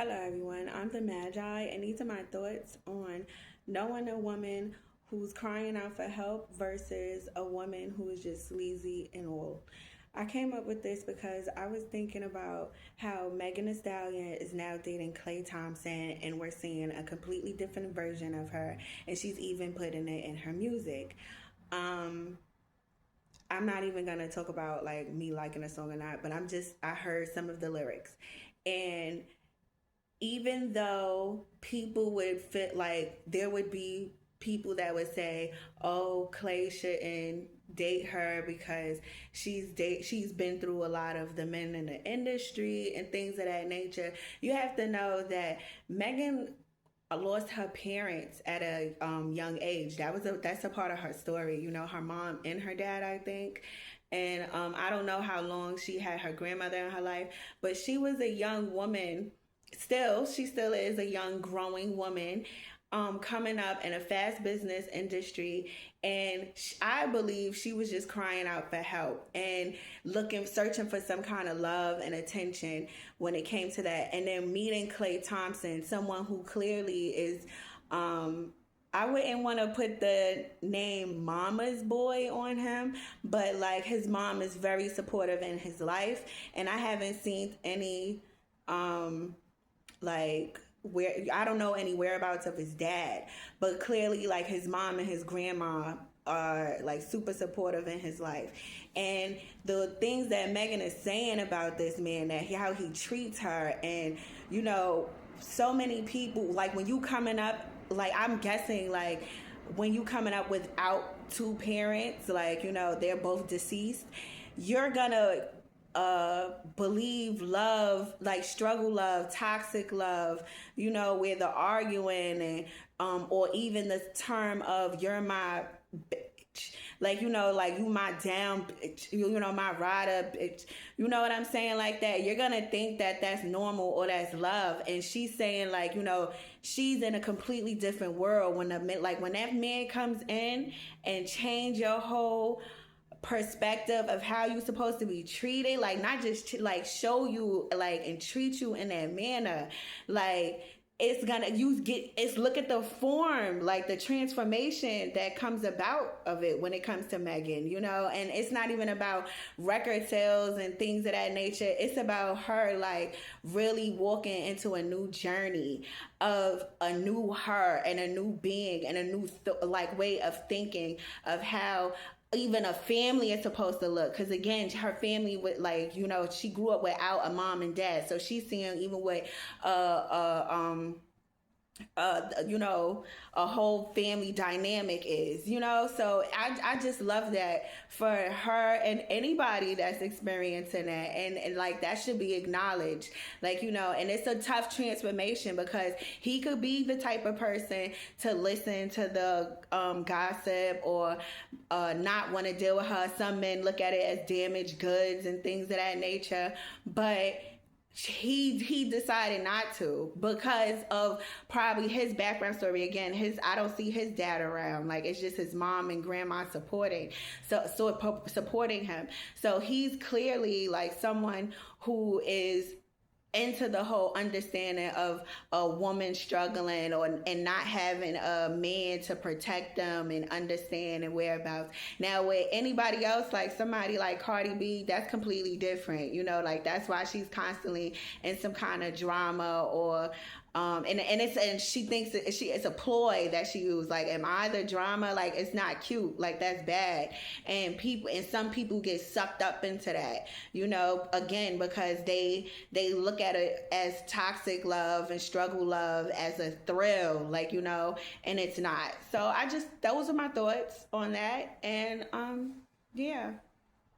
Hello, everyone. I'm the Magi, and these are my thoughts on knowing a woman who's crying out for help versus a woman who is just sleazy and old. I came up with this because I was thinking about how Megan Thee Stallion is now dating Klay Thompson, and we're seeing a completely different version of her, and she's even putting it in her music. Um, I'm not even gonna talk about like me liking a song or not, but I heard some of the lyrics, and even though people would fit like there would be people that would say, "Oh, Clay shouldn't date her because she's been through a lot of the men in the industry and things of that nature." You have to know that Megan lost her parents at a young age. That's a part of her story. You know, her mom and her dad, I think. And I don't know how long she had her grandmother in her life, but she was a young woman. She still is a young, growing woman, coming up in a fast business industry. And I believe she was just crying out for help and searching for some kind of love and attention when it came to that. And then meeting Klay Thompson, someone who clearly is, I wouldn't want to put the name Mama's Boy on him, but like his mom is very supportive in his life. And I haven't seen any, like where I don't know any whereabouts of his dad, but clearly like his mom and his grandma are like super supportive in his life. And the things that Megan is saying about this man, how he treats her, and so many people, like when you coming up, like I'm guessing like when you coming up without two parents, like they're both deceased, you're gonna believe love, like struggle love, toxic love, where the arguing and or even the term of "you're my bitch," like like you my down bitch, my rider bitch, you know what I'm saying, like that. You're gonna think that that's normal or that's love, and she's saying like she's in a completely different world when when that man comes in and change your whole perspective of how you're supposed to be treated, like not just like show you like and treat you in that manner, like it's look at the form, like the transformation that comes about of it when it comes to Megan, and it's not even about record sales and things of that nature. It's about her like really walking into a new journey of a new her and a new being and a new like way of thinking of how even a family is supposed to look. Because again, her family would like she grew up without a mom and dad, so she's seeing even with a whole family dynamic is, so I just love that for her and anybody that's experiencing that, and like that should be acknowledged, like and it's a tough transformation because he could be the type of person to listen to the gossip or not want to deal with her. Some men look at it as damaged goods and things of that nature, but he decided not to because of probably his background story. Again, I don't see his dad around, like it's just his mom and grandma supporting him, so he's clearly like someone who is into the whole understanding of a woman struggling and not having a man to protect them and understand and whereabouts. Now with anybody else, like somebody like Cardi B, that's completely different, like that's why she's constantly in some kind of drama or and she thinks that it's a ploy that she used. Like, am I the drama? Like, it's not cute. Like, that's bad. And some people get sucked up into that. Again, because they look at it as toxic love and struggle love as a thrill, like and it's not. So those are my thoughts on that. And yeah.